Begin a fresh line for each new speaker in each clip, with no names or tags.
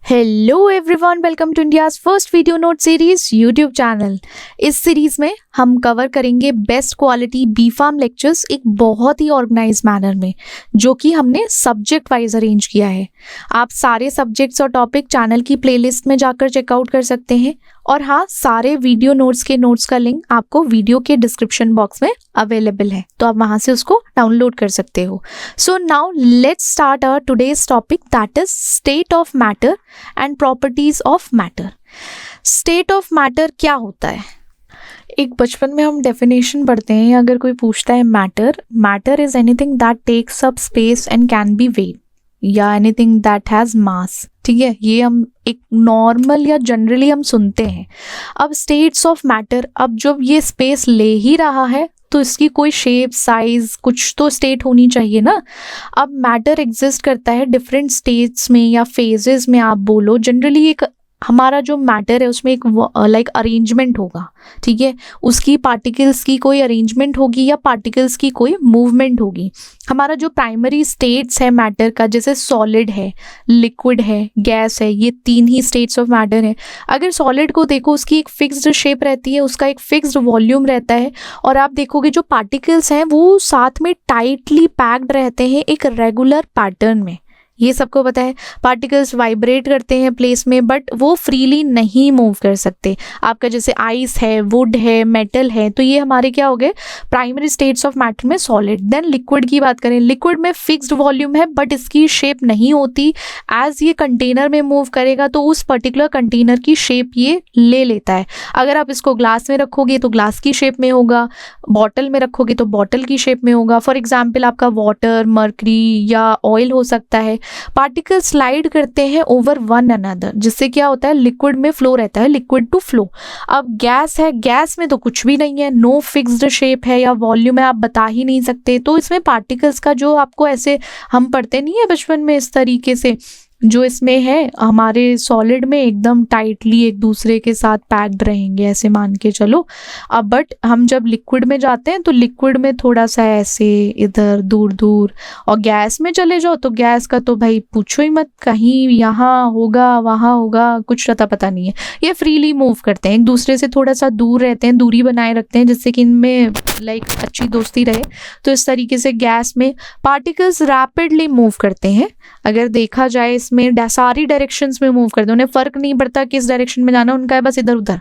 Hello everyone, welcome to India's first video note series YouTube channel. इस series में हम cover करेंगे best quality B pharm lectures एक बहुत ही ऑर्गेनाइज मैनर में, जो कि हमने सब्जेक्ट वाइज अरेंज किया है। आप सारे सब्जेक्ट्स और टॉपिक चैनल की प्लेलिस्ट में जाकर चेकआउट कर सकते हैं। और हाँ, सारे वीडियो नोट्स के नोट्स का लिंक आपको वीडियो के डिस्क्रिप्शन बॉक्स में अवेलेबल है, तो आप वहां से उसको डाउनलोड कर सकते हो। So now let's start our today's topic, that is state of matter and properties of matter. State of matter क्या होता है? एक बचपन में हम डेफिनेशन पढ़ते हैं, अगर कोई पूछता है matter is anything that takes up space and can be weighed, या एनीथिंग दैट हैज मास। ठीक है, ये हम एक नॉर्मल या जनरली हम सुनते हैं। अब स्टेट्स ऑफ मैटर, अब जब ये स्पेस ले ही रहा है तो इसकी कोई शेप, साइज, कुछ तो स्टेट होनी चाहिए ना। अब मैटर एग्जिस्ट करता है डिफरेंट स्टेट्स में या फेजेस में, आप बोलो। जनरली एक हमारा जो मैटर है उसमें एक लाइक अरेंजमेंट होगा, ठीक है। उसकी पार्टिकल्स की कोई अरेंजमेंट होगी या पार्टिकल्स की कोई मूवमेंट होगी। हमारा जो प्राइमरी स्टेट्स है मैटर का, जैसे सॉलिड है, लिक्विड है, गैस है, ये तीन ही स्टेट्स ऑफ मैटर है। अगर सॉलिड को देखो, उसकी एक फिक्स्ड शेप रहती है, उसका एक फिक्स्ड वॉल्यूम रहता है, और आप देखोगे जो पार्टिकल्स हैं वो साथ में टाइटली पैक्ड रहते हैं एक रेगुलर पैटर्न में। ये सबको पता है। पार्टिकल्स वाइब्रेट करते हैं प्लेस में, बट वो फ्रीली नहीं मूव कर सकते। आपका जैसे आइस है, वुड है, मेटल है, तो ये हमारे क्या हो गए प्राइमरी स्टेट्स ऑफ मैटर में सॉलिड। देन लिक्विड की बात करें, लिक्विड में फिक्स्ड वॉल्यूम है बट इसकी शेप नहीं होती। एज ये कंटेनर में मूव करेगा तो उस पर्टिकुलर कंटेनर की शेप ये ले लेता है। अगर आप इसको ग्लास में रखोगे तो ग्लास की शेप में होगा, बॉटल में रखोगे तो बॉटल की शेप में होगा। फॉर एग्जाम्पल आपका वाटर, मर्करी या ऑयल हो सकता है। पार्टिकल स्लाइड करते हैं ओवर वन अनदर, जिससे क्या होता है लिक्विड में फ्लो रहता है, लिक्विड टू फ्लो। अब गैस है, गैस में तो कुछ भी नहीं है, नो फिक्स्ड शेप है या वॉल्यूम है, आप बता ही नहीं सकते। तो इसमें पार्टिकल्स का जो आपको ऐसे हम पढ़ते नहीं है बचपन में इस तरीके से, जो इसमें है हमारे सॉलिड में एकदम टाइटली एक दूसरे के साथ पैक्ड रहेंगे, ऐसे मान के चलो। अब बट हम जब लिक्विड में जाते हैं तो लिक्विड में थोड़ा सा ऐसे इधर दूर दूर, और गैस में चले जाओ तो गैस का तो भाई पूछो ही मत, कहीं यहाँ होगा वहाँ होगा, कुछ अता पता नहीं है। ये फ्रीली मूव करते हैं, एक दूसरे से थोड़ा सा दूर रहते हैं, दूरी बनाए रखते हैं, जिससे कि इनमें लाइक अच्छी दोस्ती रहे। तो इस तरीके से गैस में पार्टिकल्स रैपिडली मूव करते हैं। अगर देखा जाए इसमें सारी डायरेक्शंस में मूव करते हैं, उन्हें फर्क नहीं पड़ता किस डायरेक्शन में जाना, उनका है बस इधर उधर।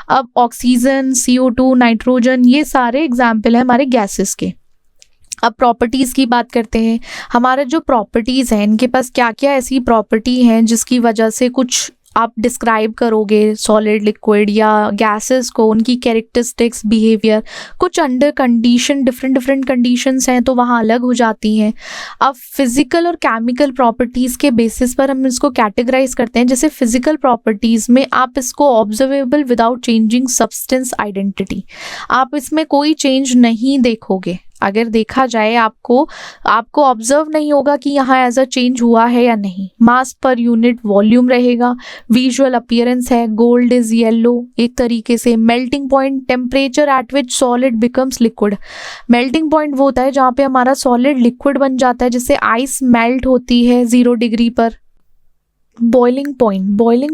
अब ऑक्सीजन, CO2, नाइट्रोजन, ये सारे एग्जाम्पल है हमारे गैसेस के। अब प्रॉपर्टीज़ की बात करते हैं। हमारा जो प्रॉपर्टीज़ हैं, इनके पास क्या क्या ऐसी प्रॉपर्टी हैं जिसकी वजह से कुछ आप डिस्क्राइब करोगे सॉलिड, लिक्विड या गैसेस को, उनकी कैरेक्टरिस्टिक्स, बिहेवियर, कुछ अंडर कंडीशन, डिफरेंट कंडीशंस हैं तो वहाँ अलग हो जाती हैं। अब फिजिकल और केमिकल प्रॉपर्टीज़ के बेसिस पर हम इसको कैटेगराइज करते हैं। जैसे फिजिकल प्रॉपर्टीज़ में आप इसको observable without changing substance identity, आप इसमें कोई चेंज नहीं देखोगे। अगर देखा जाए आपको ऑब्जर्व नहीं होगा कि यहाँ एज अ चेंज हुआ है या नहीं। मास पर यूनिट वॉल्यूम रहेगा। विजुअल अपीयरेंस है, गोल्ड इज येलो एक तरीके से। Melting point, temperature at which solid becomes liquid. Melting point वो होता है जहाँ पे हमारा सॉलिड लिक्विड बन जाता है, जैसे आइस मेल्ट होती है 0 डिग्री पर। बॉइलिंग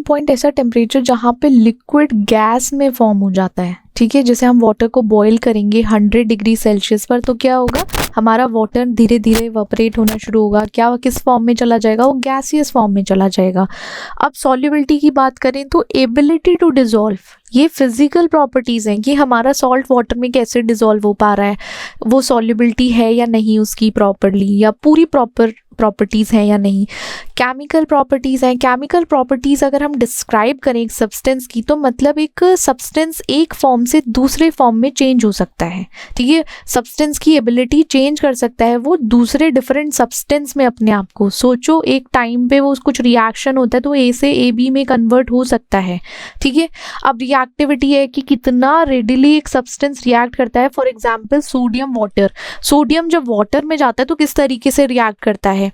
पॉइंट ऐसा टेम्परेचर जहाँ पे लिक्विड गैस में फॉर्म हो जाता है, ठीक है। जैसे हम वाटर को बॉईल करेंगे 100 डिग्री सेल्सियस पर, तो क्या होगा, हमारा वाटर धीरे धीरे इवेपोरेट होना शुरू होगा। क्या किस फॉर्म में चला जाएगा, वो गैसियस फॉर्म में चला जाएगा। अब सॉल्युबिलिटी की बात करें तो एबिलिटी टू डिसॉल्व, ये फिजिकल प्रॉपर्टीज़ हैं कि हमारा सॉल्ट वाटर में कैसे डिसॉल्व हो पा रहा है, वो सॉल्युबिलिटी है या नहीं उसकी प्रॉपरली, या पूरी प्रॉपर प्रॉपर्टीज़ हैं या नहीं। केमिकल प्रॉपर्टीज़ हैं। केमिकल प्रॉपर्टीज़ अगर हम डिस्क्राइब करें एक सब्सटेंस की, तो मतलब एक सब्सटेंस एक फॉर्म से दूसरे फॉर्म में चेंज हो सकता है, ठीक है। सब्सटेंस की एबिलिटी चेंज कर सकता है वो दूसरे डिफरेंट सब्सटेंस में अपने आप को। सोचो एक टाइम पे वो कुछ रिएक्शन होता है तो A से AB में कन्वर्ट हो सकता है, ठीक है। अब रिएक्टिविटी है कि कितना रेडिली एक सब्सटेंस रिएक्ट करता है। For example sodium water, sodium जब वाटर में जाता है तो किस तरीके से रिएक्ट करता है,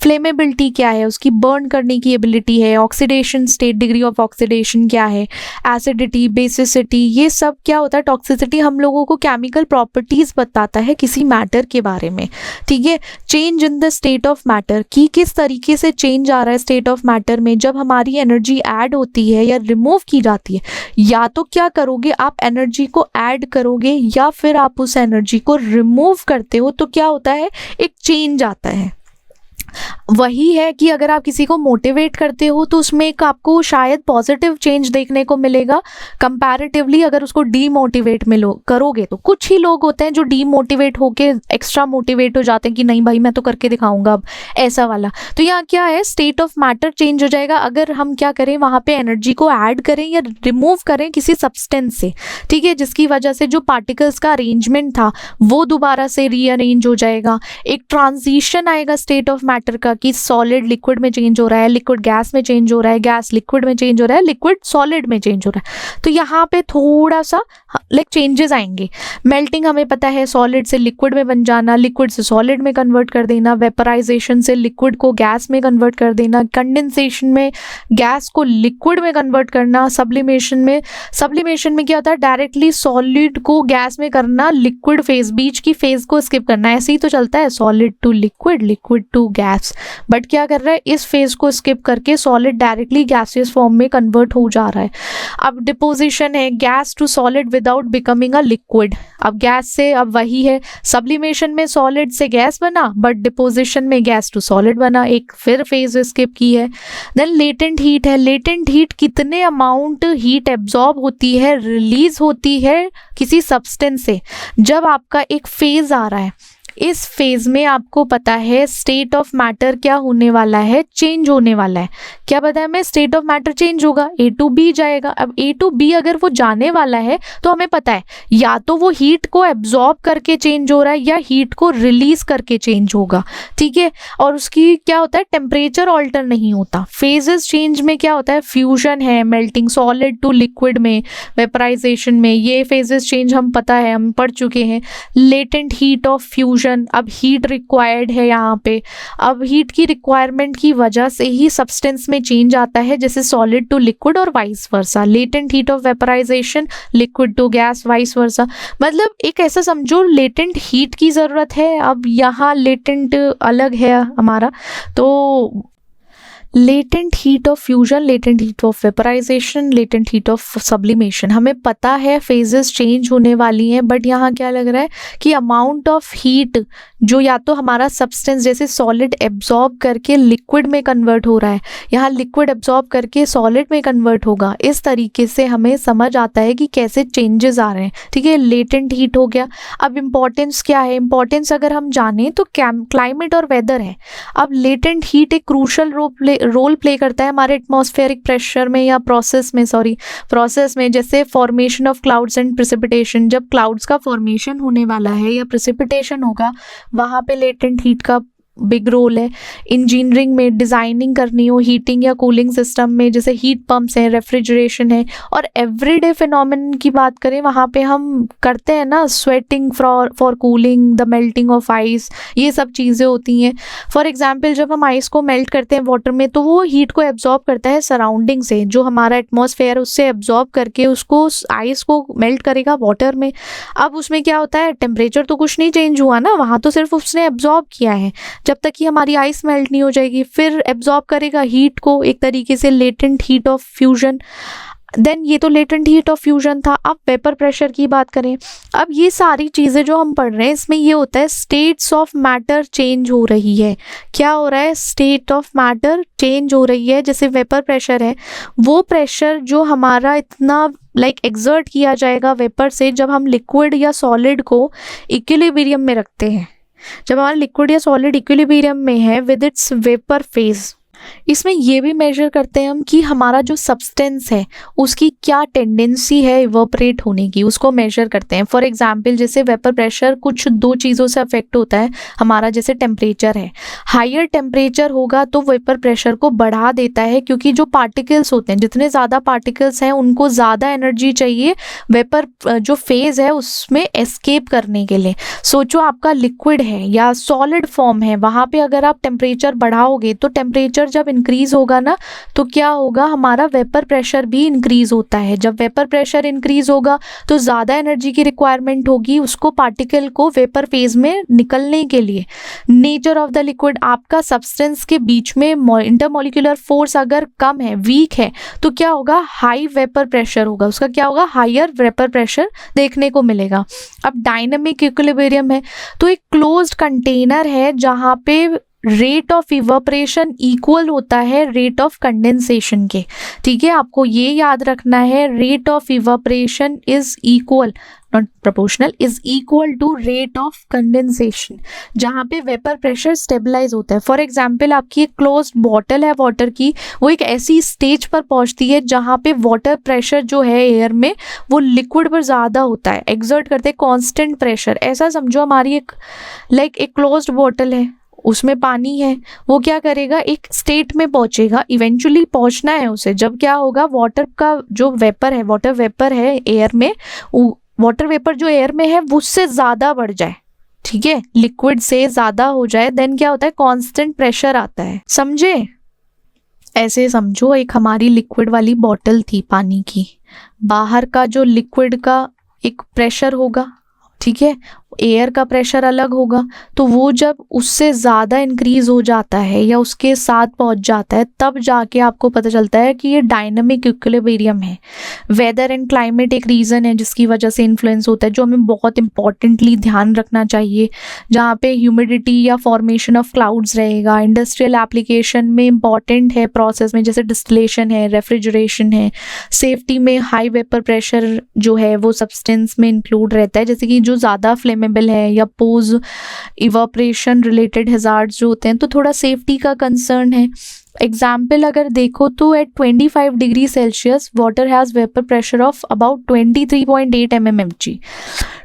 फ्लेमेबिलिटी क्या है, उसकी बर्न करने की एबिलिटी है, oxidation state, degree of oxidation क्या है, एसिडिटी, बेसिसिटी, ये सब क्या होता है, टॉक्सिसिटी हम लोगों को केमिकल प्रॉपर्टीज बताता है किसी मैटर के बारे में, ठीक है। Change in the state of matter, कि किस तरीके से चेंज आ रहा है स्टेट ऑफ मैटर में जब हमारी एनर्जी ऐड होती है या रिमूव की जाती है। या तो क्या करोगे, आप एनर्जी को ऐड करोगे या फिर आप उस एनर्जी को रिमूव करते हो, तो क्या होता है, एक चेंज आता है। वही है कि अगर आप किसी को मोटिवेट करते हो तो उसमें एक आपको शायद पॉजिटिव चेंज देखने को मिलेगा कंपैरेटिवली अगर उसको डीमोटिवेट करोगे तो। कुछ ही लोग होते हैं जो डीमोटिवेट होके एक्स्ट्रा मोटिवेट हो जाते हैं कि नहीं भाई मैं तो करके दिखाऊंगा अब, ऐसा वाला। तो यहाँ क्या है, स्टेट ऑफ मैटर चेंज हो जाएगा अगर हम क्या करें, वहाँ पे एनर्जी को ऐड करें या रिमूव करें किसी सब्सटेंस से, ठीक है, जिसकी वजह से जो पार्टिकल्स का अरेंजमेंट था वो दोबारा से रीअरेंज हो जाएगा। एक ट्रांजिशन आएगा स्टेट ऑफ मैटर का कि सॉलिड लिक्विड में चेंज हो रहा है, लिक्विड गैस में चेंज हो रहा है, गैस लिक्विड में चेंज हो रहा है, लिक्विड सॉलिड में चेंज हो रहा है। तो यहाँ पे थोड़ा सा लाइक चेंजेस आएंगे। मेल्टिंग हमें पता है, सॉलिड से लिक्विड में बन जाना, लिक्विड से सॉलिड में कन्वर्ट कर देना, वेपराइजेशन से लिक्विड को गैस में कन्वर्ट कर देना, कंडेंसेशन में गैस को लिक्विड में कन्वर्ट करना, सब्लिमेशन में क्या होता है, डायरेक्टली सॉलिड को गैस में करना, लिक्विड फेज, बीच की फेज को स्किप करना। ऐसे ही तो चलता है, solid to liquid, liquid to gas. But क्या कर रहा है, इस फेज को स्किप करके सॉलिड डायरेक्टली गैसियस फॉर्म में कन्वर्ट हो जा रहा है। अब डिपोजिशन है, gas to solid without becoming a liquid. अब गैस से, अब वही है, सब्लिमेशन में सॉलिड से गैस बना बट डिपोजिशन में गैस टू सॉलिड बना, एक फिर फेज स्किप की है। देन लेटेंट हीट है, लेटेंट हीट कितने अमाउंट हीट एब्जॉर्ब होती है, रिलीज होती है किसी सब्सटेंस से जब आपका एक फेज आ रहा है। इस फेज में आपको पता है स्टेट ऑफ मैटर क्या होने वाला है, चेंज होने वाला है। क्या पता है हमें, स्टेट ऑफ मैटर चेंज होगा, ए टू बी जाएगा। अब ए टू बी अगर वो जाने वाला है तो हमें पता है या तो वो हीट को एब्जॉर्ब करके चेंज हो रहा है या हीट को रिलीज करके चेंज होगा, ठीक है। और उसकी क्या होता है, टेम्परेचर ऑल्टर नहीं होता। फेजेस चेंज में क्या होता है, फ्यूजन है, मेल्टिंग सॉलिड टू लिक्विड में, वेपराइजेशन में, ये फेजेस चेंज हम पता है, हम पढ़ चुके हैं। लेटेंट हीट ऑफ फ्यूजन, अब हीट रिक्वायर्ड है यहाँ पे। अब हीट की रिक्वायरमेंट की वजह से ही सब्सटेंस में चेंज आता है, जैसे सॉलिड टू लिक्विड और vice versa. Latent heat of vaporisation, liquid to gas, vice versa. मतलब एक ऐसा समझो, लेटेंट हीट की जरूरत है। अब यहाँ लेटेंट अलग है हमारा, तो latent heat of fusion, latent heat of vaporisation, latent heat of sublimation, हमें पता है फेजेस चेंज होने वाली हैं। बट यहाँ क्या लग रहा है कि अमाउंट ऑफ हीट जो या तो हमारा सब्सटेंस जैसे सॉलिड एब्जॉर्ब करके लिक्विड में कन्वर्ट हो रहा है, यहाँ लिक्विड एब्जॉर्ब करके सॉलिड में कन्वर्ट होगा। इस तरीके से हमें समझ आता है कि कैसे चेंजेस आ रहे हैं, ठीक है। लेटेंट हीट हो गया। अब इम्पॉर्टेंस क्या है, इम्पॉर्टेंस अगर हम जाने तो क्लाइमेट और वेदर है। अब लेटेंट हीट एक क्रूशल रोल प्ले करता है हमारे एटमॉस्फेरिक प्रेशर में या प्रोसेस में, जैसे formation of clouds and precipitation. जब क्लाउड्स का फॉर्मेशन होने वाला है या प्रेसिपिटेशन होगा, वहाँ पे लेटेंट हीट का बिग रोल है। इंजीनियरिंग में डिज़ाइनिंग करनी हो हीटिंग या कूलिंग सिस्टम में, जैसे हीट पंप्स हैं, रेफ्रिजरेशन है। और एवरीडे फिनोमेनन की बात करें, वहाँ पे हम करते हैं ना sweating for cooling, the melting of ice, ये सब चीज़ें होती हैं। फॉर एग्जांपल जब हम आइस को मेल्ट करते हैं वाटर में, तो वो हीट को एब्जॉर्ब करता है सराउंडिंग से, जो हमारा एटमॉस्फेयर उससे एब्जॉर्ब करके उसको आइस को मेल्ट करेगा वाटर में। अब उसमें क्या होता है, टेम्परेचर तो कुछ नहीं चेंज हुआ ना, वहाँ तो सिर्फ उसने एब्जॉर्ब किया है जब तक कि हमारी आइस मेल्ट नहीं हो जाएगी। फिर एब्जॉर्ब करेगा हीट को, एक तरीके से latent heat of fusion. Then ये तो लेटेंट हीट ऑफ फ्यूजन था। अब वेपर प्रेशर की बात करें, अब ये सारी चीज़ें जो हम पढ़ रहे हैं इसमें ये होता है स्टेट्स ऑफ मैटर चेंज हो रही है। क्या हो रहा है, स्टेट ऑफ मैटर चेंज हो रही है। जैसे वेपर प्रेशर है, वो प्रेशर जो हमारा इतना एक्सर्ट किया जाएगा वेपर से जब हम लिक्विड या सॉलिड को इक्विलिब्रियम में रखते हैं। जब हमारा लिक्विड या सॉलिड इक्विलिब्रियम में है विद इट्स वेपर फेज, इसमें ये भी मेजर करते हैं हम कि हमारा जो सब्सटेंस है उसकी क्या टेंडेंसी है इवोपरेट होने की, उसको मेजर करते हैं। फॉर एग्जांपल जैसे वेपर प्रेशर कुछ दो चीज़ों से अफेक्ट होता है हमारा, जैसे टेम्परेचर है, हायर टेम्परेचर होगा तो वेपर प्रेशर को बढ़ा देता है, क्योंकि जो पार्टिकल्स होते हैं, जितने ज़्यादा पार्टिकल्स हैं उनको ज़्यादा एनर्जी चाहिए वेपर जो फेज़ है उसमें एस्केप करने के लिए। सोचो आपका लिक्विड है या सॉलिड फॉर्म है, वहाँ पे अगर आप टेम्परेचर बढ़ाओगे तो टेम्परेचर जब इंक्रीज होगा ना तो क्या होगा, हमारा वेपर प्रेशर भी इंक्रीज होता है। जब वेपर प्रेशर इंक्रीज होगा तो ज़्यादा एनर्जी की रिक्वायरमेंट होगी उसको पार्टिकल को वेपर फेज में निकलने के लिए। नेचर ऑफ द लिक्विड, आपका सब्सटेंस के बीच में इंटरमोलिकुलर फोर्स अगर कम है, वीक है, तो क्या होगा, हाई वेपर प्रेशर होगा, उसका क्या होगा, हायर वेपर प्रेशर देखने को मिलेगा। अब डायनामिक इक्विलिब्रियम है तो एक क्लोज्ड कंटेनर है जहाँ पे रेट ऑफ इवेपोरेशन इक्वल होता है रेट ऑफ कंडेंसेशन के। ठीक है, आपको ये याद रखना है, rate of evaporation is equal, not proportional, is equal to rate of condensation, जहाँ पे वेपर प्रेशर स्टेबलाइज होता है। फॉर एग्जाम्पल आपकी एक क्लोज्ड बॉटल है वाटर की, वो एक ऐसी स्टेज पर पहुँचती है जहाँ पे वाटर प्रेशर जो है एयर में वो लिक्विड पर ज़्यादा होता है, एक्सर्ट करते हैं कॉन्स्टेंट प्रेशर। ऐसा समझो हमारी एक एक क्लोज्ड बॉटल है, उसमें पानी है, वो क्या करेगा, एक स्टेट में पहुंचेगा, इवेंचुअली पहुंचना है उसे, जब क्या होगा, वाटर का जो वेपर है, वाटर वेपर है एयर में, वाटर वेपर जो एयर में है उससे ज़्यादा बढ़ जाए, ठीक है, लिक्विड से ज़्यादा हो जाए, देन क्या होता है, कांस्टेंट प्रेशर आता है। समझे? ऐसे समझो एक हमारी लिक्विड वाली बॉटल थी पानी की, बाहर का जो लिक्विड का एक प्रेशर होगा, ठीक है, एयर का प्रेशर अलग होगा, तो वो जब उससे ज़्यादा इंक्रीज हो जाता है या उसके साथ पहुंच जाता है तब जाके आपको पता चलता है कि ये डायनामिक इक्विलिब्रियम है। वेदर एंड क्लाइमेट एक रीज़न है जिसकी वजह से इन्फ्लुएंस होता है, जो हमें बहुत इंपॉर्टेंटली ध्यान रखना चाहिए। जहाँ पे ह्यूमिडिटी या फॉर्मेशन ऑफ क्लाउड्स रहेगा, इंडस्ट्रियल एप्लीकेशन में इंपॉर्टेंट है प्रोसेस में, जैसे डिस्टिलेशन है, रेफ्रिजरेशन है, सेफ्टी में हाई वेपर प्रेशर जो है वो सब्सटेंस में इंक्लूड रहता है, जैसे कि जो ज़्यादा फ्लेमेबल है या पोज इवापोरेशन रिलेटेड हैजार्ड्स जो होते हैं, तो थोड़ा सेफ्टी का कंसर्न है। एग्जाम्पल अगर देखो तो at 25 degree Celsius water has vapour pressure of about 23.8 mmHg।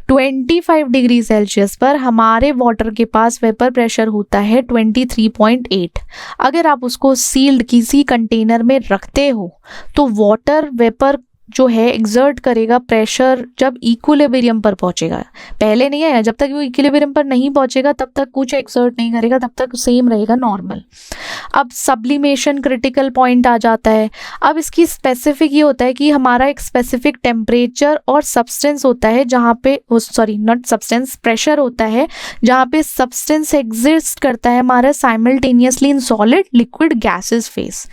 25 degree Celsius पर हमारे वाटर के पास वेपर प्रेशर होता है 23.8। अगर आप उसको सील्ड किसी कंटेनर में रखते हो तो वाटर वेपर जो है एक्सर्ट करेगा प्रेशर जब इक्विलिब्रियम पर पहुंचेगा, पहले नहीं आया, जब तक वो इक्विलिब्रियम पर नहीं पहुंचेगा तब तक कुछ एक्सर्ट नहीं करेगा, तब तक सेम रहेगा नॉर्मल। अब सब्लिमेशन क्रिटिकल पॉइंट आ जाता है। अब इसकी स्पेसिफिक ये होता है कि हमारा एक स्पेसिफिक टेम्परेचर और सब्सटेंस होता है जहाँ पे नॉट सब्सटेंस, प्रेशर होता है जहाँ पे सब्सटेंस एग्जिस्ट करता है हमारा simultaneously in solid, liquid, gases phase.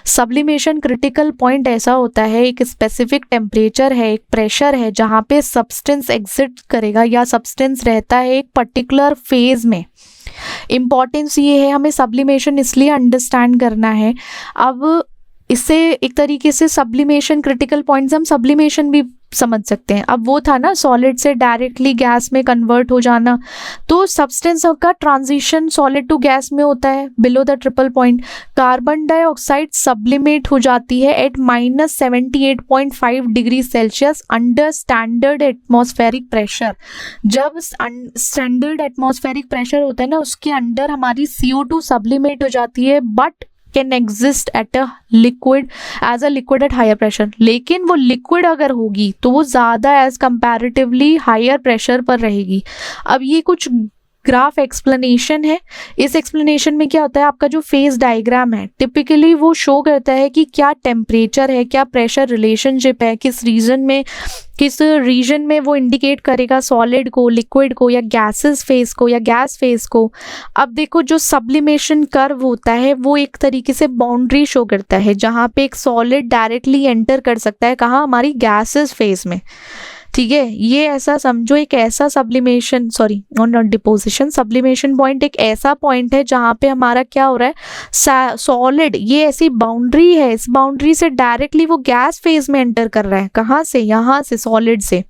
Sublimation critical point ऐसा होता है, एक स्पेसिफिक टेम्परेचर है, एक प्रेशर है जहाँ पे सब्सटेंस एग्जिस्ट करेगा या सब्सटेंस रहता है एक पर्टिकुलर फेज में। इम्पॉर्टेंस ये है, हमें सब्लिमेशन इसलिए अंडरस्टैंड करना है। अब इससे एक तरीके से सब्लिमेशन क्रिटिकल पॉइंट्स हम सब्लिमेशन भी समझ सकते हैं। अब वो था ना सॉलिड से डायरेक्टली गैस में कन्वर्ट हो जाना, तो सब्सटेंस का ट्रांजिशन सॉलिड टू गैस में होता है below the triple point. Carbon dioxide sublimate हो जाती है at -78.5 degree Celsius under standard atmospheric pressure. जब स्टैंडर्ड एटमॉस्फेरिक प्रेशर होता है ना, उसके अंडर हमारी CO2 सब्लिमेट हो जाती है, but can exist at a liquid as a liquid at higher pressure. लेकिन वो लिक्विड अगर होगी तो वो ज़्यादा एज कंपैरेटिवली हायर प्रेशर पर रहेगी। अब ये कुछ ग्राफ एक्सप्लेनेशन है। इस एक्सप्लेनेशन में क्या होता है, आपका जो फेज डायग्राम है टिपिकली वो शो करता है कि क्या टेम्परेचर है, क्या प्रेशर रिलेशनशिप है, किस रीजन में वो इंडिकेट करेगा सॉलिड को, लिक्विड को, या गैसेस फेज को, या गैस फेज को। अब देखो जो सब्लिमेशन कर्व होता है वो एक तरीके से बाउंड्री शो करता है जहाँ पे एक सॉलिड डायरेक्टली एंटर कर सकता है, कहाँ, हमारी गैसेस फेज में। ठीक है, ये ऐसा समझो, एक ऐसा sublimation not deposition, sublimation point एक ऐसा पॉइंट है जहाँ पे हमारा क्या हो रहा है, सॉलिड, ये ऐसी बाउंड्री है, इस बाउंड्री से डायरेक्टली वो गैस फेज में एंटर कर रहा है। कहाँ से, यहाँ से, सॉलिड से।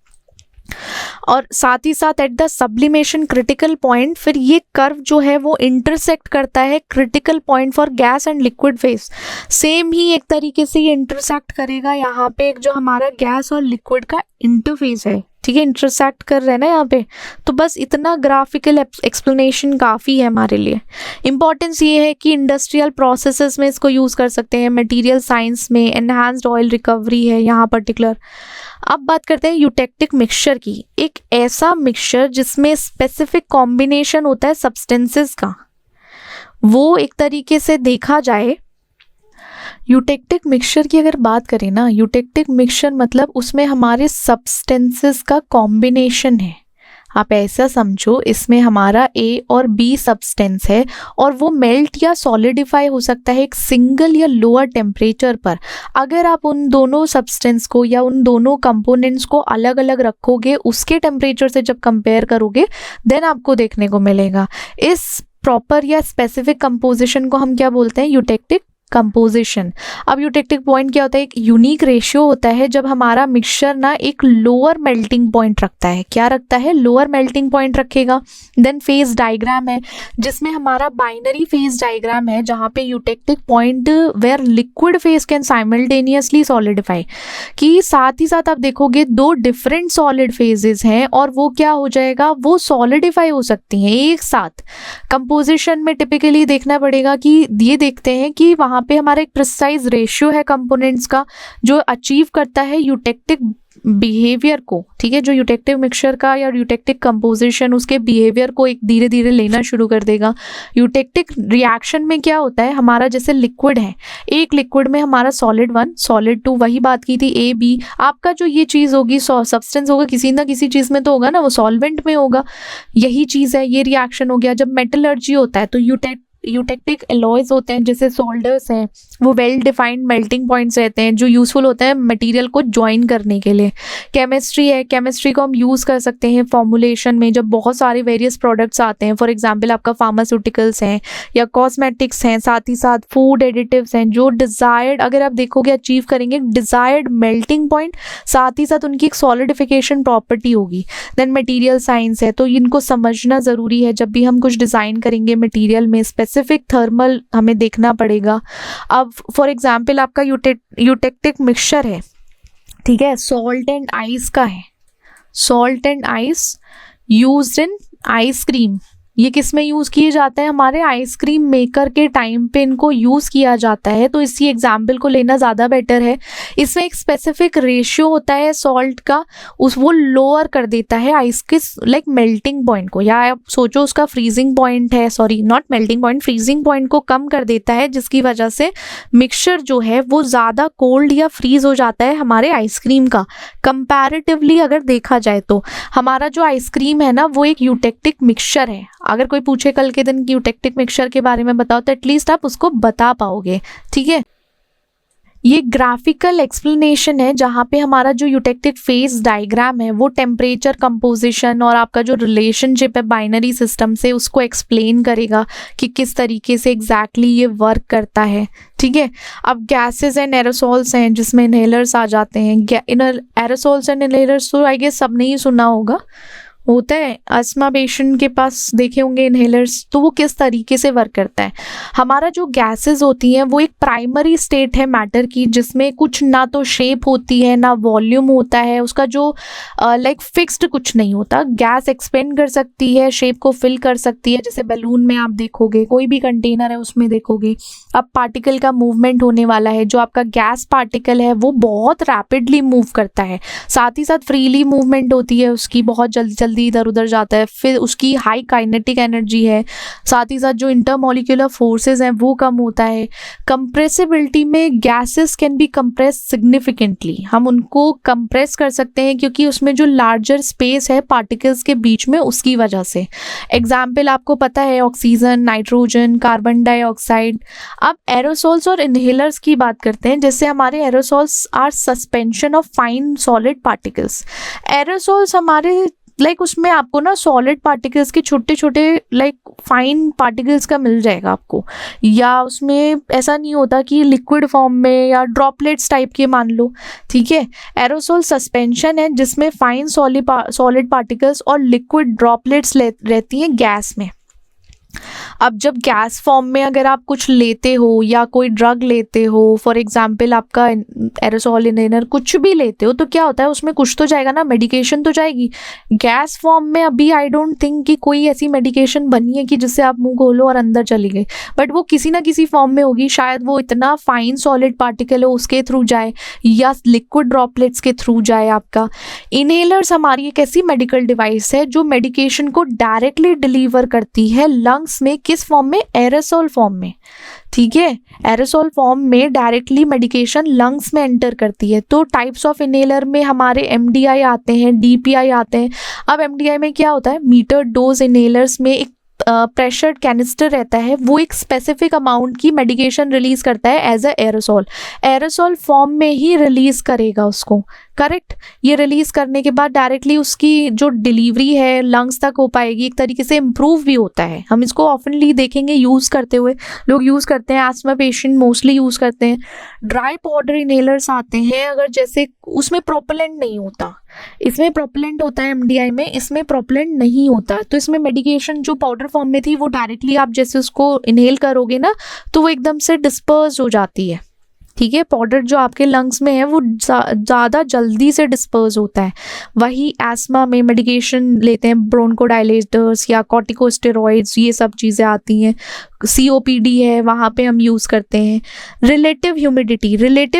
और साथ ही साथ at the sublimation critical point फिर ये कर्व जो है वो इंटरसेक्ट करता है critical point for gas and liquid phase. Same ही एक तरीके से ये इंटरसेक्ट करेगा यहाँ पे एक जो हमारा गैस और लिक्विड का इंटरफेस है, ठीक है, इंटरसेक्ट कर रहे हैं ना यहाँ पे। तो बस इतना ग्राफिकल एक्सप्लेनेशन काफ़ी है हमारे लिए। इम्पॉर्टेंस ये है कि इंडस्ट्रियल प्रोसेसेस में इसको यूज़ कर सकते हैं, मटेरियल साइंस में एनहांस्ड ऑयल रिकवरी है यहाँ पर्टिकुलर। अब बात करते हैं यूटेक्टिक मिक्सचर की। एक ऐसा मिक्सचर जिसमें स्पेसिफिक कॉम्बिनेशन होता है सब्सटेंसेस का, वो एक तरीके से देखा जाए यूटेक्टिक मिक्सचर की अगर बात करें ना, यूटेक्टिक मिक्सचर मतलब उसमें हमारे सब्सटेंसेस का कॉम्बिनेशन है। आप ऐसा समझो इसमें हमारा ए और बी सब्सटेंस है और वो मेल्ट या सॉलिडिफाई हो सकता है एक सिंगल या लोअर टेम्परेचर पर। अगर आप उन दोनों सब्सटेंस को या उन दोनों कंपोनेंट्स को अलग अलग रखोगे, उसके टेम्परेचर से जब कंपेयर करोगे, देन आपको देखने को मिलेगा इस प्रॉपर या स्पेसिफिक कंपोजिशन को हम क्या बोलते हैं, यूटेक्टिक कंपोजिशन। अब यूटेक्टिक पॉइंट क्या होता है, एक यूनिक रेशियो होता है जब हमारा मिक्सचर ना एक लोअर मेल्टिंग पॉइंट रखता है। क्या रखता है, लोअर मेल्टिंग पॉइंट रखेगा। देन फेज डायग्राम है जिसमें हमारा बाइनरी फेज डायग्राम है जहाँ पे eutectic point where liquid phase can simultaneously solidify, कि साथ ही साथ आप देखोगे दो डिफरेंट सॉलिड फेजेस हैं और वो क्या हो जाएगा, वो सॉलिडिफाई हो सकती हैं एक साथ। कंपोजिशन में टिपिकली देखना पड़ेगा कि ये देखते हैं कि वहाँ पे हमारा एक प्रिसाइज रेशियो है कंपोनेंट्स का जो अचीव करता है यूटेक्टिक बिहेवियर को, ठीक है, जो यूटेक्टिव मिक्सचर का या यूटेक्टिक कंपोजिशन उसके बिहेवियर को एक धीरे धीरे लेना शुरू कर देगा। यूटेक्टिक रिएक्शन में क्या होता है, हमारा जैसे लिक्विड है, एक लिक्विड में हमारा सॉलिड 1 सॉलिड 2, वही बात की थी ए बी, आपका जो ये चीज़ होगी सब्सटेंस होगा किसी ना किसी चीज़ में तो होगा ना, वो सॉल्वेंट में होगा, यही चीज़ है, ये रिएक्शन हो गया। जब मेटलर्जी होता है तो यूटेक्टिक एलॉयज होते हैं जैसे सोल्डर्स हैं, वो वेल डिफाइंड मेल्टिंग पॉइंट्स रहते हैं जो यूजफुल होते हैं मटेरियल को ज्वाइन करने के लिए। केमिस्ट्री है, केमिस्ट्री को हम यूज़ कर सकते हैं फॉर्मुलेशन में जब बहुत सारे वेरियस प्रोडक्ट्स आते हैं। फॉर एग्जांपल आपका फार्मास्यूटिकल्स हैं या कॉस्मेटिक्स हैं, साथ ही साथ फूड एडिटिव्स हैं जो डिज़ायर्ड, अगर आप देखोगे अचीव करेंगे डिज़ायर्ड मेल्टिंग पॉइंट, साथ ही साथ उनकी एक सॉलिडिफिकेशन प्रॉपर्टी होगी। देन मटीरियल साइंस है, तो इनको समझना ज़रूरी है जब भी हम कुछ डिज़ाइन करेंगे मटीरियल में, स्पेसिफिक थर्मल हमें देखना पड़ेगा। अब फॉर एग्जाम्पल आपका यूटेक्टिक मिक्सचर है, ठीक है, सॉल्ट एंड आइस का है, salt and ice used in ice cream. ये किस में यूज़ किए जाते हैं, हमारे आइसक्रीम मेकर के टाइम पे इनको यूज़ किया जाता है, तो इसी एग्जाम्पल को लेना ज़्यादा बेटर है। इसमें एक स्पेसिफिक रेशियो होता है सॉल्ट का, वो लोअर कर देता है आइस के लाइक मेल्टिंग पॉइंट को, या आप सोचो उसका फ्रीजिंग पॉइंट है, sorry not melting point, freezing point को कम कर देता है, जिसकी वजह से मिक्सचर जो है वो ज़्यादा कोल्ड या फ्रीज हो जाता है हमारे आइसक्रीम का। कंपैरेटिवली अगर देखा जाए तो हमारा जो आइसक्रीम है ना वो एक यूटेक्टिक मिक्सचर है। अगर कोई पूछे कल के दिन यूटेक्टिक मिक्सचर के बारे में बताओ तो एटलीस्ट आप उसको बता पाओगे, ठीक है। ये ग्राफिकल एक्सप्लेनेशन है जहाँ पे हमारा जो यूटेक्टिक फेज डायग्राम है वो टेम्परेचर कंपोजिशन और आपका जो रिलेशनशिप है बाइनरी सिस्टम से उसको एक्सप्लेन करेगा कि किस तरीके से एग्जैक्टली ये वर्क करता है, ठीक है। अब गैसेस एंड एरोसोल्स हैं जिसमें इनहेलर्स आ जाते हैं। एरोसोल्स एंड इनहेलर्स तो आई गेस सबने ही सुना होगा, होता है, अस्थमा पेशेंट के पास देखे होंगे इनहेलर्स। तो वो किस तरीके से वर्क करता है, हमारा जो गैसेस होती हैं वो एक प्राइमरी स्टेट है मैटर की जिसमें कुछ ना तो शेप होती है ना वॉल्यूम होता है, उसका जो लाइक फिक्स्ड कुछ नहीं होता। गैस एक्सपेंड कर सकती है, शेप को फिल कर सकती है, जैसे बैलून में आप देखोगे, कोई भी कंटेनर है उसमें देखोगे। अब पार्टिकल का मूवमेंट होने वाला है, जो आपका गैस पार्टिकल है वो बहुत रैपिडली मूव करता है, साथ ही साथ फ्रीली मूवमेंट होती है उसकी, बहुत जल्दी इधर उधर जाता है, फिर उसकी हाई काइनेटिक एनर्जी है, साथ ही साथ जो इंटरमॉलिक्यूलर फोर्सेस हैं वो कम होता है। कंप्रेसिबिलिटी में gases can be compress significantly, हम उनको कंप्रेस कर सकते हैं क्योंकि उसमें जो लार्जर स्पेस है पार्टिकल्स के बीच में उसकी वजह से। एग्जाम्पल आपको पता है ऑक्सीजन, नाइट्रोजन, कार्बन डाइऑक्साइड। अब एरोसोल्स और इनहेलर्स की बात करते हैं, जैसे हमारे aerosols are suspension of fine solid particles. Aerosols हमारे लाइक उसमें आपको ना सॉलिड पार्टिकल्स के छोटे छोटे लाइक फाइन पार्टिकल्स का मिल जाएगा आपको, या उसमें ऐसा नहीं होता कि लिक्विड फॉर्म में या ड्रॉपलेट्स टाइप के मान लो, ठीक है। एरोसोल सस्पेंशन है जिसमें फाइन सॉलिड पार्टिकल्स और लिक्विड ड्रॉपलेट्स रहती हैं गैस में। अब जब गैस फॉर्म में अगर आप कुछ लेते हो या कोई ड्रग लेते हो, फॉर एग्जांपल आपका एरोसोल इनहेलर कुछ भी लेते हो, तो क्या होता है उसमें कुछ तो जाएगा ना, मेडिकेशन तो जाएगी गैस फॉर्म में। अभी आई डोंट थिंक कि कोई ऐसी मेडिकेशन बनी है कि जिससे आप मुंह खोलो और अंदर चली गई, बट वो किसी ना किसी फॉर्म में होगी। शायद वो इतना फाइन सॉलिड पार्टिकल है उसके थ्रू जाए या लिक्विड ड्रॉपलेट्स के थ्रू जाए आपका। इनहेलर्स हमारी एक ऐसी मेडिकल डिवाइस है जो मेडिकेशन को डायरेक्टली डिलीवर करती है लंग्स में। किस फॉर्म में? एरोसोल फॉर्म में, ठीक है। एरोसोल फॉर्म में डायरेक्टली मेडिकेशन लंग्स में एंटर करती है। तो टाइप्स ऑफ इनहेलर में हमारे एमडीआई आते हैं, डीपीआई आते हैं। अब एमडीआई में क्या होता है, मीटर डोज इनहेलर्स में एक प्रेशर कैनिस्टर रहता है, वो एक स्पेसिफिक अमाउंट की मेडिकेशन रिलीज करता है as a aerosol. Aerosol form में ही रिलीज करेगा उसको, करेक्ट। ये रिलीज करने के बाद डायरेक्टली उसकी जो डिलीवरी है लंग्स तक हो पाएगी, एक तरीके से इम्प्रूव भी होता है। हम इसको ऑफनली देखेंगे यूज करते हुए, लोग यूज करते हैं, आस्थमा पेशेंट मोस्टली यूज करते हैं। ड्राई पाउडर इनहेलर्स आते हैं, अगर जैसे उसमें प्रोपेलेंट नहीं होता, इसमें प्रोपेलेंट होता है एमडीआई में, इसमें प्रोपेलेंट नहीं होता, तो इसमें मेडिकेशन जो पाउडर फॉर्म में थी वो डायरेक्टली आप जैसे उसको इनहेल करोगे ना तो वो एकदम से डिस्पर्स हो जाती है, ठीक है। पाउडर जो आपके लंग्स में है वो ज़्यादा जल्दी से डिस्पर्स होता है। वही एस्मा में मेडिकेशन लेते हैं, ब्रोंकोडायलेटर्स या कॉर्टिकोस्टेरॉइड्स, ये सब चीज़ें आती हैं। सीओपीडी है, वहाँ पे हम यूज़ करते हैं। रिलेटिव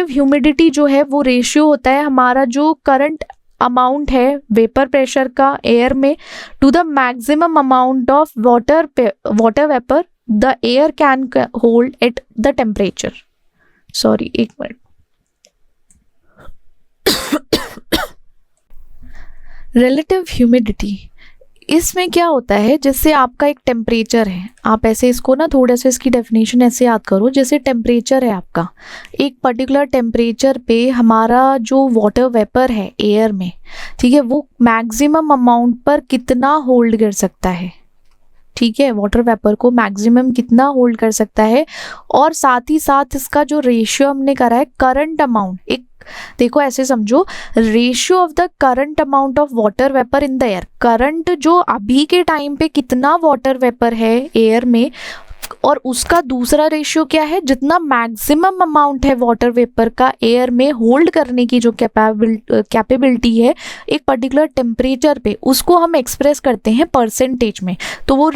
ह्यूमिडिटी जो है वो रेशियो होता है हमारा जो करंट अमाउंट है वेपर प्रेशर का एयर में to the maximum amount of water vapour the air can hold at the temperature. Sorry, एक मिनट। रिलेटिव ह्यूमिडिटी, इसमें क्या होता है, जैसे आपका एक टेम्परेचर है, आप ऐसे इसको ना थोड़ा सा इसकी डेफिनेशन ऐसे याद करो, जैसे टेम्परेचर है आपका, एक पर्टिकुलर टेम्परेचर पे हमारा जो वाटर वेपर है एयर में, ठीक है, वो मैक्सिमम अमाउंट पर कितना होल्ड कर सकता है, ठीक है। वाटर वेपर को मैक्सिमम कितना होल्ड कर सकता है, और साथ ही साथ इसका जो रेशियो हमने करा है करंट अमाउंट, एक देखो ऐसे समझो, ratio of the current amount of water vapour in the air. Current जो अभी के टाइम पे कितना वाटर वेपर है एयर में, और उसका दूसरा रेशियो क्या है, जितना मैक्सिमम अमाउंट है वाटर वेपर का एयर में होल्ड करने की जो कैपेबिलिटी है एक पर्टिकुलर टेम्परेचर पे, उसको हम एक्सप्रेस करते हैं परसेंटेज में। तो वो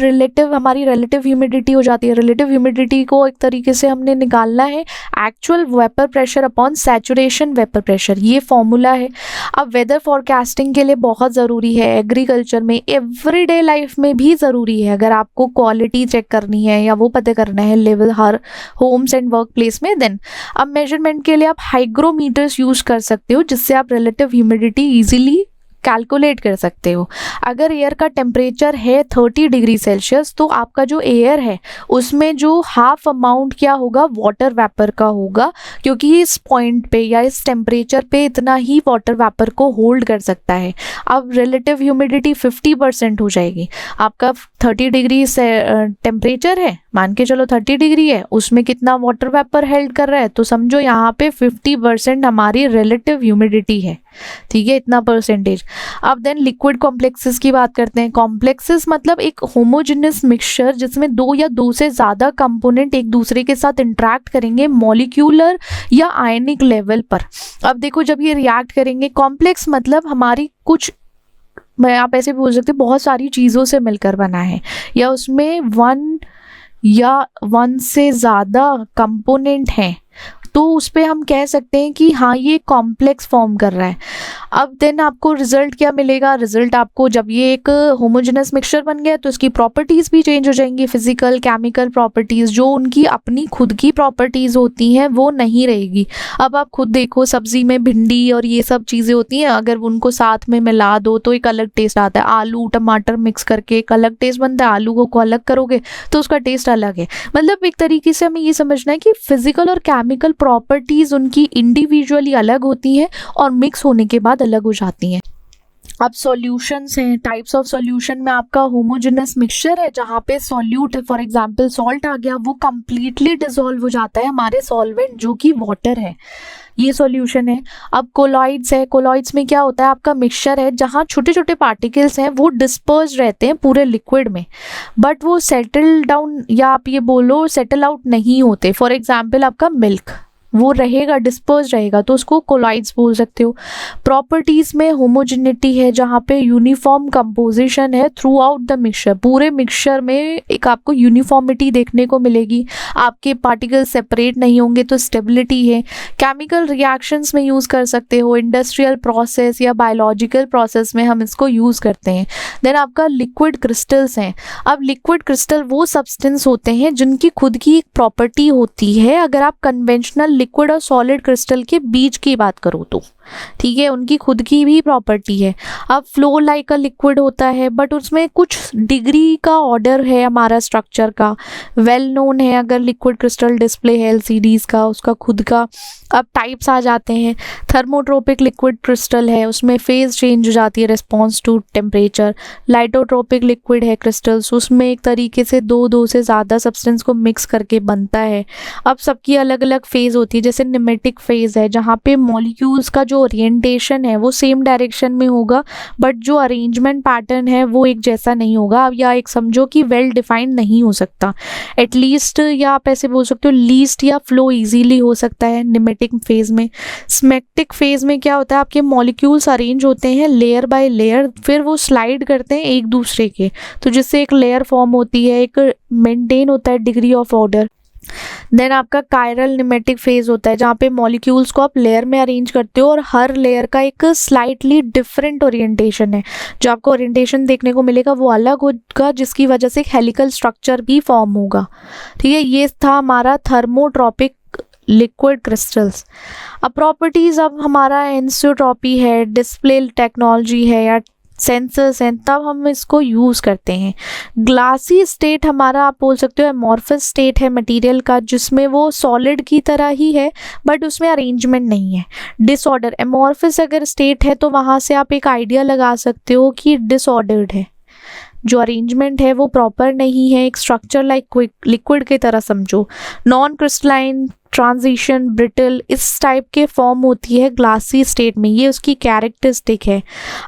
हमारी रिलेटिव ह्यूमिडिटी हो जाती है। रिलेटिव ह्यूमिडिटी को एक तरीके से हमने निकालना है actual vapour pressure upon saturation vapour pressure, ये फॉर्मूला है। अब वेदर फॉरकास्टिंग के लिए बहुत ज़रूरी है, एग्रीकल्चर में, एवरीडे लाइफ में भी ज़रूरी है। अगर आपको क्वालिटी चेक करनी है या वो पता करना है level her homes and work place में, देन अब मेजरमेंट के लिए आप हाइग्रोमीटर्स यूज कर सकते हो, जिससे आप रिलेटिव ह्यूमिडिटी इजीली कैलकुलेट कर सकते हो। अगर एयर का टेम्परेचर है 30 डिग्री सेल्सियस, तो आपका जो एयर है उसमें जो हाफ अमाउंट क्या होगा, वाटर वेपर का होगा, क्योंकि इस पॉइंट पे या इस टेम्परेचर पे इतना ही वाटर वेपर को होल्ड कर सकता है। अब रिलेटिव ह्यूमिडिटी 50% हो जाएगी। आपका 30 डिग्री से टेम्परेचर है, मान के चलो 30 डिग्री है, उसमें कितना वाटर वेपर हेल्ड कर रहा है, तो समझो यहाँ पे 50% हमारी रिलेटिव ह्यूमिडिटी है, ठीक है, इतना परसेंटेज। अब देन लिक्विड कॉम्प्लेक्सेस की बात करते हैं। कॉम्प्लेक्सेस मतलब एक होमोजेनस मिक्सचर जिसमें दो या दो से ज़्यादा कंपोनेंट एक दूसरे के साथ इंटरेक्ट करेंगे मॉलिक्यूलर या आयनिक लेवल पर। अब देखो जब ये रिएक्ट करेंगे, कॉम्प्लेक्स मतलब हमारी कुछ, मैं आप ऐसे बोल सकते बहुत सारी चीज़ों से मिलकर बना है, या उसमें वन से ज़्यादा कंपोनेंट हैं, तो उस पर हम कह सकते हैं कि हाँ ये कॉम्प्लेक्स फॉर्म कर रहा है। अब देन आपको रिजल्ट क्या मिलेगा, रिजल्ट आपको जब ये एक होमोजेनस मिक्सचर बन गया तो इसकी प्रॉपर्टीज़ भी चेंज हो जाएंगी, फिजिकल केमिकल प्रॉपर्टीज़, जो उनकी अपनी खुद की प्रॉपर्टीज़ होती हैं वो नहीं रहेगी। अब आप खुद देखो, सब्जी में भिंडी और ये सब चीज़ें होती हैं, अगर उनको साथ में मिला दो तो एक अलग टेस्ट आता है। आलू टमाटर मिक्स करके एक अलग टेस्ट बनता है, आलू को अलग करोगे तो उसका टेस्ट अलग है। मतलब एक तरीके से हमें ये समझना है कि फिजिकल और केमिकल प्रॉपर्टीज उनकी इंडिविजुअली अलग होती हैं और मिक्स होने के बाद अलग हो जाती हैं। अब सॉल्यूशंस हैं, टाइप्स ऑफ सॉल्यूशन में आपका होमोजेनस मिक्सचर है जहाँ पे सॉल्यूट फॉर एग्जांपल सॉल्ट आ गया, वो कंप्लीटली डिसॉल्व हो जाता है हमारे सॉल्वेंट जो कि वाटर है, ये सॉल्यूशन है। अब कोलॉइड्स है, कोलॉइड्स में क्या होता है, आपका मिक्सचर है जहाँ छोटे छोटे पार्टिकल्स हैं वो डिस्पर्स रहते हैं पूरे लिक्विड में, बट वो सेटल डाउन या आप ये बोलो सेटल आउट नहीं होते। फॉर एग्जांपल आपका मिल्क, वो रहेगा डिस्पर्स रहेगा, तो उसको कोलॉइड्स बोल सकते हो। प्रॉपर्टीज में होमोजेनिटी है जहाँ पे यूनिफॉर्म कंपोजिशन है थ्रू आउट द मिक्सचर, पूरे मिक्सचर में एक आपको यूनिफॉर्मिटी देखने को मिलेगी, आपके पार्टिकल सेपरेट नहीं होंगे, तो स्टेबिलिटी है। केमिकल रिएक्शंस में यूज़ कर सकते हो, इंडस्ट्रियल प्रोसेस या बायोलॉजिकल प्रोसेस में हम इसको यूज़ करते हैं। देन आपका लिक्विड क्रिस्टल्स हैं। अब लिक्विड क्रिस्टल वो सब्सटेंस होते हैं जिनकी खुद की एक प्रॉपर्टी होती है, अगर आप कन्वेंशनल लिक्विड और सॉलिड क्रिस्टल के बीच की बात करो तो, ठीक है, उनकी खुद की भी प्रॉपर्टी है। अब फ्लो लाइक अ लिक्विड होता है, बट उसमें कुछ डिग्री का ऑर्डर है हमारा स्ट्रक्चर का, वेल नोन है। अगर लिक्विड क्रिस्टल डिस्प्ले है एलसीडीज का, उसका खुद का। अब टाइप्स आ जाते हैं, थर्मोट्रोपिक लिक्विड क्रिस्टल है, उसमें फेज चेंज हो जाती है रिस्पॉन्स टू टेम्परेचर। लाइटोट्रोपिक लिक्विड है क्रिस्टल्स, उसमें एक तरीके से दो से ज़्यादा सब्सटेंस को मिक्स करके बनता है। अब सबकी अलग अलग फेज होती है, जैसे निमेटिक फेज है जहाँ पे मॉलिक्यूल्स का जो ओरिएंटेशन है वो सेम डायरेक्शन में होगा, बट जो अरेंजमेंट पैटर्न है वो एक जैसा नहीं होगा। अब या एक समझो कि वेल डिफाइंड नहीं हो सकता, एटलीस्ट, या आप ऐसे बोल सकते हो लीस्ट या फ्लो इजीली हो सकता है निमेटिक फेज में। स्मेक्टिक फेज में क्या होता है, आपके मॉलिक्यूल्स अरेंज होते हैं लेयर बाय लेयर, फिर वो स्लाइड करते हैं एक दूसरे के, तो जिससे एक लेयर फॉर्म होती है, एक मेंटेन होता है डिग्री ऑफ ऑर्डर। देन आपका कायरल निमेटिक फेज होता है जहाँ पे मॉलिक्यूल्स को आप लेयर में अरेंज करते हो और हर लेयर का एक स्लाइटली डिफरेंट ओरिएंटेशन है, जो आपको ओरिएंटेशन देखने को मिलेगा वो अलग होगा, जिसकी वजह से एक हेलिकल स्ट्रक्चर भी फॉर्म होगा। ठीक है, ये था हमारा थर्मोट्रॉपिक लिक्विड क्रिस्टल्स। अब प्रॉपर्टीज, अब हमारा एनिसोट्रॉपी है, डिस्प्ले टेक्नोलॉजी है या सेंसर्स हैं, तब हम इसको यूज़ करते हैं। ग्लासी स्टेट हमारा आप बोल सकते हो एमॉर्फस स्टेट है मटेरियल का, जिसमें वो सॉलिड की तरह ही है बट उसमें अरेंजमेंट नहीं है। डिसऑर्डर, एमॉर्फस अगर स्टेट है तो वहाँ से आप एक आइडिया लगा सकते हो कि डिसऑर्डर्ड है, जो अरेंजमेंट है वो प्रॉपर नहीं है, एक स्ट्रक्चर लाइक लिक्विड की तरह समझो। नॉन क्रिस्टलाइन, ट्रांजिशन, ब्रिटल, इस टाइप के फॉर्म होती है ग्लासी स्टेट में, ये उसकी कैरेक्टरिस्टिक है।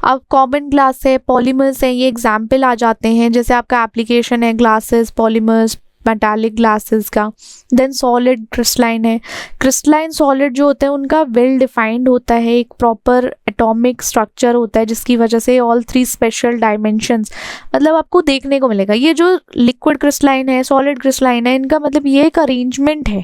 अब कॉमन ग्लास है, पॉलीमर्स है, ये एग्जाम्पल आ जाते हैं, जैसे आपका एप्लीकेशन है ग्लासेस, पॉलीमर्स, मेटालिक ग्लासेस का। देन सॉलिड क्रिस्टलाइन है, क्रिस्टलाइन सॉलिड जो होते हैं उनका वेल डिफाइंड होता है, एक प्रॉपर एटॉमिक स्ट्रक्चर होता है, जिसकी वजह से ऑल 3 स्पेशल डायमेंशंस मतलब आपको देखने को मिलेगा। ये जो लिक्विड क्रिस्टलाइन है, सॉलिड क्रिस्टलाइन है, इनका मतलब ये एक अरेंजमेंट है,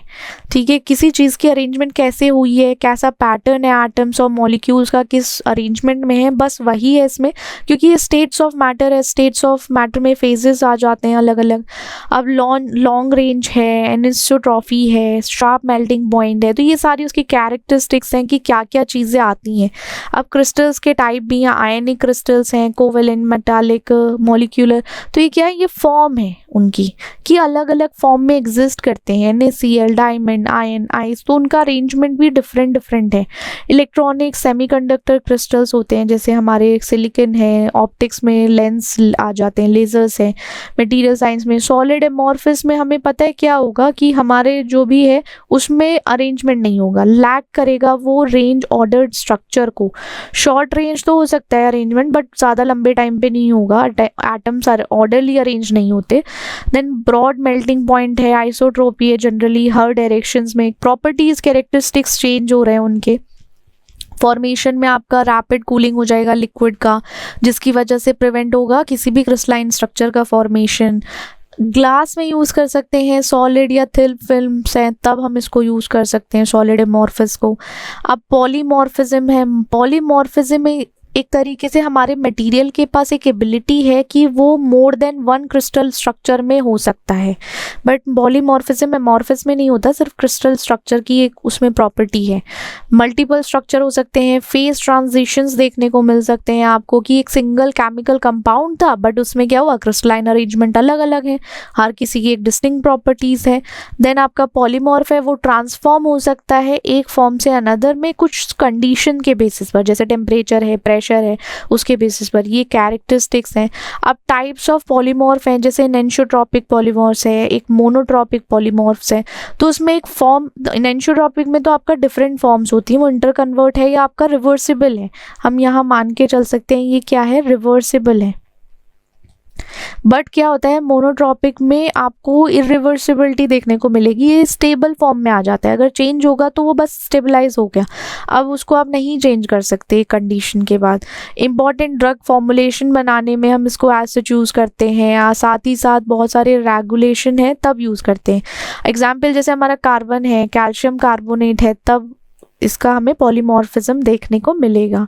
ठीक है, किसी चीज़ की अरेंजमेंट कैसे हुई है, कैसा पैटर्न है एटम्स और मॉलिक्यूल्स का, किस अरेंजमेंट में है, बस वही है इसमें, क्योंकि ये स्टेट्स ऑफ मैटर है, स्टेट्स ऑफ मैटर में फेजेस आ जाते हैं अलग अलग। अब लॉन्ग रेंज है, एनिसोट्रॉफी है, शार्प मेल्टिंग पॉइंट है, तो ये सारी उसकी कैरेक्टरिस्टिक्स हैं कि क्या क्या चीज़ें आती हैं। अब क्रिस्टल्स के टाइप भी हैं, आयनिक क्रिस्टल्स हैं, कोवेलेंट, मेटालिक, मॉलिक्यूलर, तो ये क्या है, ये फॉर्म है उनकी कि अलग अलग फॉर्म में एग्जिस्ट करते हैं, NaCl, डायमंड, आयन, आइस, तो उनका अरेंजमेंट भी डिफरेंट है। इलेक्ट्रॉनिक, सेमीकंडक्टर क्रिस्टल्स होते हैं, जैसे हमारे सिलिकॉन है, ऑप्टिक्स में लेंस आ जाते हैं, लेजर्स हैं, मटेरियल साइंस में। सॉलिड एमॉर्फस में हमें पता है क्या होगा कि हमारे जो भी है उसमें अरेंजमेंट नहीं होगा, लैक करेगा वो रेंज ऑर्डर्ड स्ट्रक्चर को। शॉर्ट रेंज तो हो सकता है अरेंजमेंट, बट ज़्यादा लंबे टाइम पे नहीं होगा, एटम्स ऑर्डरली अरेंज नहीं होते। देन ब्रॉड मेल्टिंग पॉइंट है, आइसोट्रोपी है, जनरली हर डायरेक्शंस में प्रॉपर्टीज, कैरेक्टरिस्टिक्स चेंज हो रहे हैं उनके। फॉर्मेशन में आपका रैपिड कूलिंग हो जाएगा लिक्विड का, जिसकी वजह से प्रिवेंट होगा किसी भी क्रिस्टलाइन स्ट्रक्चर का फॉर्मेशन। ग्लास में यूज़ कर सकते हैं, सॉलिड या थिन फिल्म्स हैं तब हम इसको यूज़ कर सकते हैं सॉलिड एमॉर्फस को। अब पॉलीमॉर्फिज्म है, पॉलीमॉर्फिज्म में एक तरीके से हमारे मटेरियल के पास एक एबिलिटी है कि वो मोर देन 1 क्रिस्टल स्ट्रक्चर में हो सकता है, बट पॉलीमॉर्फिज्म एमॉर्फस में नहीं होता, सिर्फ क्रिस्टल स्ट्रक्चर की एक उसमें प्रॉपर्टी है। मल्टीपल स्ट्रक्चर हो सकते हैं, फेज ट्रांजिशंस देखने को मिल सकते हैं आपको कि एक सिंगल केमिकल कंपाउंड था बट उसमें क्या हुआ, क्रिस्टलाइन अरेंजमेंट अलग अलग है, हर किसी की एक डिस्टिंक्ट प्रॉपर्टीज़ है। देन आपका पॉलीमॉर्फ है, वो ट्रांसफॉर्म हो सकता है एक फॉर्म से अनदर में कुछ कंडीशन के बेसिस पर, जैसे टेम्परेचर है, प्रेशर प्रेशर है उसके बेसिस पर, ये कैरेक्टरिस्टिक्स हैं। अब टाइप्स ऑफ पॉलीमॉर्फ हैं, जैसे एनेंशोट्रॉपिक पॉलीमॉर्फ्स है, एक मोनोट्रॉपिक पॉलीमॉर्फ्स है। तो उसमें एक फॉर्म, एनेंशोट्रॉपिक में तो आपका डिफरेंट फॉर्म्स होती हैं, वो इंटरकन्वर्ट है या आपका रिवर्सिबल है, हम यहाँ मान के चल सकते हैं ये क्या है, रिवर्सिबल है। बट क्या होता है मोनोट्रॉपिक में आपको इरिवर्सिबिलिटी देखने को मिलेगी, ये स्टेबल फॉर्म में आ जाता है, अगर चेंज होगा तो वो बस स्टेबलाइज हो गया, अब उसको आप नहीं चेंज कर सकते कंडीशन के बाद। इंपॉर्टेंट ड्रग फॉर्मुलेशन बनाने में हम इसको एज यूज़ करते हैं, या साथ ही साथ बहुत सारे रेगुलेशन है तब यूज़ करते हैं। एग्जाम्पल जैसे हमारा कार्बन है, कैल्शियम कार्बोनेट है, तब इसका हमें पॉलीमॉर्फिज्म देखने को मिलेगा।